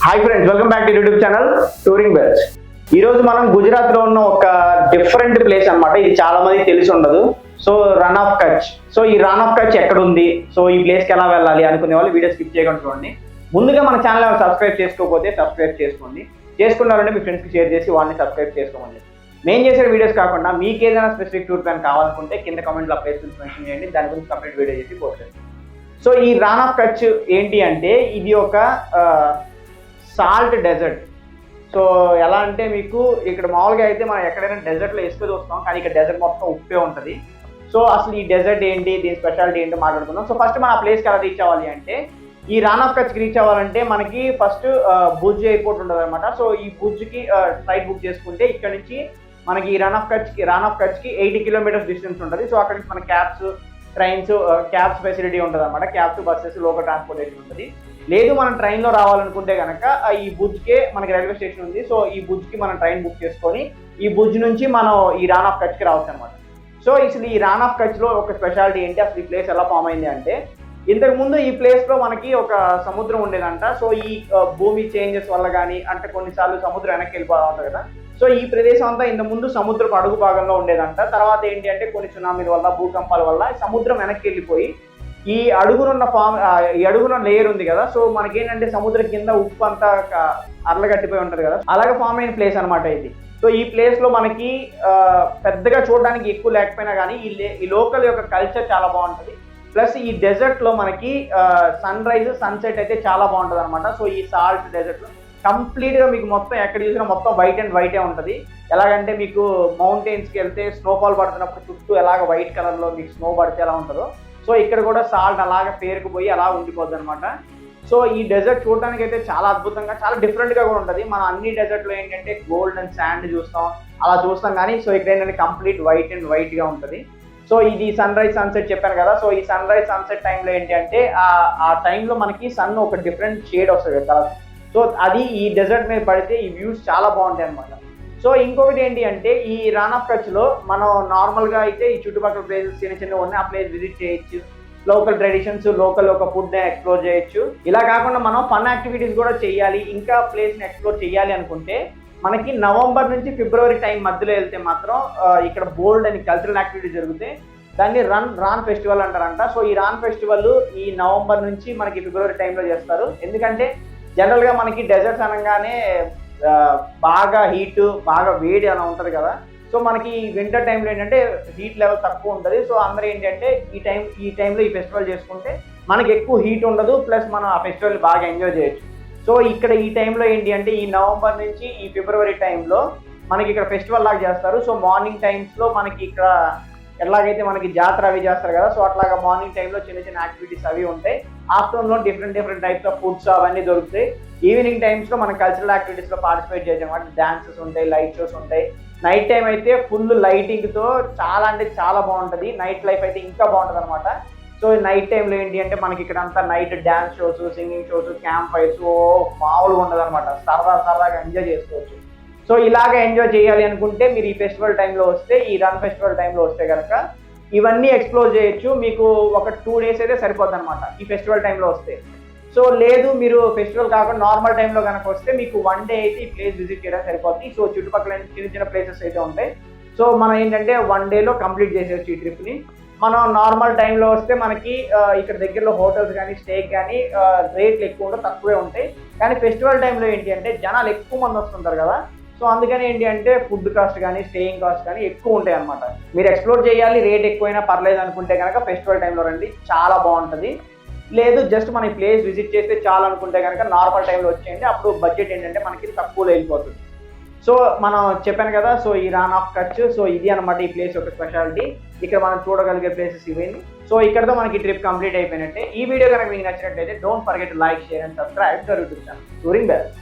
Hi friends, welcome back to YouTube channel Touring Bells. ఈ రోజు మనం గుజరాత్ లో ఉన్న ఒక డిఫరెంట్ ప్లేస్ అన్నమాట. ఇది చాలా మందికి తెలిసి ఉండదు. So run of Kutch. So ఈ రన్ ఆఫ్ కచ్ ఎక్కడ ఉంది, సో ఈ ప్లేస్ కి ఎలా వెళ్ళాలి అనుకునే వాళ్ళు వీడియో స్కిప్ చేయకుండా చూడండి. ముందుగా మన ఛానల్ సబ్స్క్రైబ్ చేసుకోకపోతే సబ్స్క్రైబ్ చేసుకోండి. చేసుకున్నారంటే మీ ఫ్రెండ్స్ కి షేర్ చేసి వాళ్ళని సబ్స్క్రైబ్ చేసుకోండి. నేను చేసే వీడియోస్ కాకుండా మీకు ఏదైనా స్పెసిఫిక్ టూర్ ప్లాన్ కావాలనుకుంటే కింద కామెంట్లో ఆ ప్లేస్ మెన్షన్ చేయండి. దాని గురించి కంప్లీట్ వీడియో చేసి పోస్ట్ చేయండి. సో ఈ రన్ ఆఫ్ కచ్ ఏంటి అంటే ఇది ఒక సాల్ట్ డెజర్ట్. సో ఎలా అంటే మీకు ఇక్కడ మామూలుగా అయితే మనం ఎక్కడైనా డెజర్ట్లో ఇసుక చూస్తాం, కానీ ఇక్కడ డెజర్ట్ మొత్తం ఉప్పే ఉంటుంది. సో అసలు ఈ డెజర్ట్ ఏంటి, దీని స్పెషాలిటీ ఏంటో మాట్లాడుకుందాం. సో ఫస్ట్ మనం ఆ ప్లేస్కి ఎలా రీచ్ అవ్వాలి అంటే, ఈ రన్ ఆఫ్ కచ్కి రీచ్ అవ్వాలంటే మనకి ఫస్ట్ భుజ్ ఎయిర్పోర్ట్ ఉంటుంది అనమాట. సో ఈ భుజ్కి ఫ్లైట్ బుక్ చేసుకుంటే ఇక్కడ నుంచి మనకి ఈ రన్ ఆఫ్ కచ్కి 80 కిలోమీటర్స్ డిస్టెన్స్ ఉంటుంది. సో అక్కడ నుంచి మన క్యాబ్స్, ట్రైన్స్, క్యాబ్స్ ఫెసిలిటీ ఉంటుంది అనమాట. క్యాబ్స్, బస్సెస్, లోకల్ ట్రాన్స్పోర్టేషన్ ఉంటుంది. లేదు మనం ట్రైన్లో రావాలనుకుంటే కనుక ఈ భుజ్కే మనకి రైల్వే స్టేషన్ ఉంది. సో ఈ భుజ్కి మనం ట్రైన్ బుక్ చేసుకొని ఈ భుజ్ నుంచి మనం ఈ రన్ ఆఫ్ కచ్కి రావచ్చు అనమాట. సో అసలు ఈ రన్ ఆఫ్ కచ్లో ఒక స్పెషాలిటీ ఏంటి, అసలు ఈ ప్లేస్ ఎలా ఫామ్ అయింది అంటే, ఇంతకుముందు ఈ ప్లేస్లో మనకి ఒక సముద్రం ఉండేదంట. సో ఈ భూమి చేంజెస్ వల్ల కానీ అంటే కొన్నిసార్లు సముద్రం వెనక్కి వెళ్ళిపోతుంది కదా. సో ఈ ప్రదేశం అంతా ఇంత ముందు సముద్రపు అడుగు భాగంలో ఉండేదంట. తర్వాత ఏంటి అంటే కొన్ని సునామీల వల్ల, భూకంపాల వల్ల సముద్రం వెనక్కి వెళ్ళిపోయి ఈ అడుగున లేయర్ ఉంది కదా. సో మనకేంటంటే సముద్రం కింద ఉప్పు అంతా అరలగట్టిపోయి ఉంటుంది కదా, అలాగే ఫామ్ అయిన ప్లేస్ అనమాట ఇది. సో ఈ ప్లేస్ లో మనకి పెద్దగా చూడడానికి ఎక్కువ లేకపోయినా కానీ ఈ లోకల్ యొక్క కల్చర్ చాలా బాగుంటుంది. ప్లస్ ఈ డెజర్ట్ లో మనకి సన్ రైజ్, సన్సెట్ అయితే చాలా బాగుంటుంది అనమాట. సో ఈ సాల్ట్ డెజర్ట్ లో కంప్లీట్ గా మీకు మొత్తం ఎక్కడ చూసినా మొత్తం వైట్ అండ్ వైటే ఉంటుంది. ఎలాగంటే మీకు మౌంటైన్స్ కి వెళ్తే స్నోఫాల్ పడుతున్నప్పుడు చుట్టూ ఎలాగ వైట్ కలర్ లో మీకు స్నో పడితే ఎలా ఉంటుందో, సో ఇక్కడ కూడా సాల్ట్ అలాగే పేరుకుపోయి అలా ఉండిపోద్ది అనమాట. సో ఈ డెజర్ట్ చూడడానికి అయితే చాలా అద్భుతంగా, చాలా డిఫరెంట్ గా కూడా ఉంటుంది. మనం అన్ని డెజర్ట్ లో ఏంటంటే గోల్డ్ అండ్ శాండ్ చూస్తాం, అలా చూస్తాం కానీ సో ఇక్కడ ఏంటంటే కంప్లీట్ వైట్ అండ్ వైట్ గా ఉంటుంది. సో ఇది సన్ రైజ్, సన్సెట్ చెప్పాను కదా. సో ఈ సన్ రైజ్, సన్సెట్ టైంలో ఏంటి అంటే ఆ టైంలో మనకి సన్ ఒక డిఫరెంట్ షేడ్ వస్తుంది కదా. సో అది ఈ డెజర్ట్ మీద పడితే ఈ వ్యూస్ చాలా బాగుంటాయి అనమాట. సో ఇంకొకటి ఏంటి అంటే, ఈ రన్ ఆఫ్ కచ్లో మనం నార్మల్గా అయితే ఈ చుట్టుపక్కల ప్లేసెస్ చిన్న చిన్న ఉన్నాయి, ఆ ప్లేస్ విజిట్ చేయొచ్చు. లోకల్ ట్రెడిషన్స్, లోకల్ ఒక ఫుడ్ ఎక్స్ప్లోర్ చేయొచ్చు. ఇలా కాకుండా మనం ఫన్ యాక్టివిటీస్ కూడా చేయాలి, ఇంకా ప్లేస్ని ఎక్స్ప్లోర్ చేయాలి అనుకుంటే మనకి నవంబర్ నుంచి ఫిబ్రవరి టైం మధ్యలో వెళ్తే మాత్రం ఇక్కడ బోల్డ్ అని కల్చరల్ యాక్టివిటీ జరుగుతాయి. దాన్ని రాన్ ఫెస్టివల్ అంటారంట. సో ఈ రాన్ ఫెస్టివల్ ఈ నవంబర్ నుంచి మనకి ఫిబ్రవరి టైంలో చేస్తారు. ఎందుకంటే జనరల్గా మనకి డెజర్ట్స్ అనగానే బాగా హీట్, బాగా వేడి అలా ఉంటుంది కదా. సో మనకి వింటర్ టైంలో ఏంటంటే హీట్ లెవెల్ తక్కువ ఉంటుంది. సో అందరూ ఏంటంటే ఈ టైంలో ఈ ఫెస్టివల్ చేసుకుంటే మనకి ఎక్కువ హీట్ ఉండదు, ప్లస్ మనం ఆ ఫెస్టివల్ బాగా ఎంజాయ్ చేయొచ్చు. సో ఇక్కడ ఈ టైంలో ఏంటి అంటే ఈ నవంబర్ నుంచి ఈ ఫిబ్రవరి టైంలో మనకి ఇక్కడ ఫెస్టివల్ లాగా చేస్తారు. సో మార్నింగ్ టైమ్స్లో మనకి ఇక్కడ ఎలాగైతే మనకి జాతర అవి చేస్తారు కదా, సో అట్లాగా మార్నింగ్ టైంలో చిన్న చిన్న యాక్టివిటీస్ అవి ఉంటాయి. ఆఫ్టర్నూన్లో డిఫరెంట్ టైప్స్ ఆఫ్ ఫుడ్స్ అవన్నీ దొరుకుతాయి. ఈవినింగ్ టైమ్స్లో మనం కల్చరల్ యాక్టివిటీస్లో పార్టిసిపేట్ చేయడం, అంటే డాన్సెస్ ఉంటాయి, లైట్ షోస్ ఉంటాయి. నైట్ టైం అయితే ఫుల్ లైటింగ్తో చాలా అంటే చాలా బాగుంటుంది. నైట్ లైఫ్ అయితే ఇంకా బాగుంటుంది అనమాట. సో నైట్ టైంలో ఏంటి అంటే మనకి ఇక్కడ అంతా night dance shows, singing shows, camp fires మామూలుగా ఉండదు అనమాట. సరదాగా ఎంజాయ్ చేసుకోవచ్చు. సో ఇలాగ ఎంజాయ్ చేయాలి అనుకుంటే మీరు ఈ ఫెస్టివల్ టైంలో వస్తే, ఈ రన్ ఫెస్టివల్ టైంలో వస్తే కనుక ఇవన్నీ ఎక్స్ప్లోర్ చేయొచ్చు. మీకు ఒక 2 days అయితే సరిపోద్ది అనమాట ఈ ఫెస్టివల్ టైంలో వస్తే. సో లేదు మీరు ఫెస్టివల్ కాకుండా నార్మల్ టైంలో కనుక వస్తే మీకు 1 day అయితే ఈ ప్లేస్ విజిట్ చేయడం సరిపోద్ది. సో చుట్టుపక్కల చిన్న ప్లేసెస్ అయితే ఉంటాయి. సో మనం ఏంటంటే 1 dayలో కంప్లీట్ చేసేయచ్చు ఈ ట్రిప్ని. మనం నార్మల్ టైంలో వస్తే మనకి ఇక్కడ దగ్గరలో హోటల్స్ కానీ, స్టేకి కానీ రేట్లు ఎక్కువ ఉండవు, తక్కువే ఉంటాయి. కానీ ఫెస్టివల్ టైంలో ఏంటి అంటే జనాలు ఎక్కువ మంది వస్తుంటారు కదా. సో అందుకని ఏంటి అంటే ఫుడ్ కాస్ట్ కానీ, స్టేయింగ్ కాస్ట్ కానీ ఎక్కువ ఉంటాయి అనమాట. మీరు ఎక్స్ప్లోర్ చేయాలి, రేట్ ఎక్కువైనా పర్లేదు అనుకుంటే కనుక ఫెస్టివల్ టైంలో రండి, చాలా బాగుంటుంది. లేదు జస్ట్ మన ఈ ప్లేస్ విజిట్ చేస్తే చాలా అనుకుంటే కనుక నార్మల్ టైంలో వచ్చేయండి. అప్పుడు బడ్జెట్ ఏంటంటే మనకి తక్కువలో వెళ్ళిపోతుంది. సో మనం చెప్పాను కదా, సో ఈ రన్ ఆఫ్ కచ్, సో ఇది అనమాట ఈ ప్లేస్ యొక్క స్పెషాలిటీ. ఇక్కడ మనం చూడగలిగే ప్లేసెస్ ఇవేంటి. సో ఇక్కడతో మనకి ట్రిప్ కంప్లీట్ అయిపోయినట్టే. ఈ వీడియో కనుక మీకు నచ్చినట్లయితే don't forget to like, share and subscribe to YouTube channel Touring bells.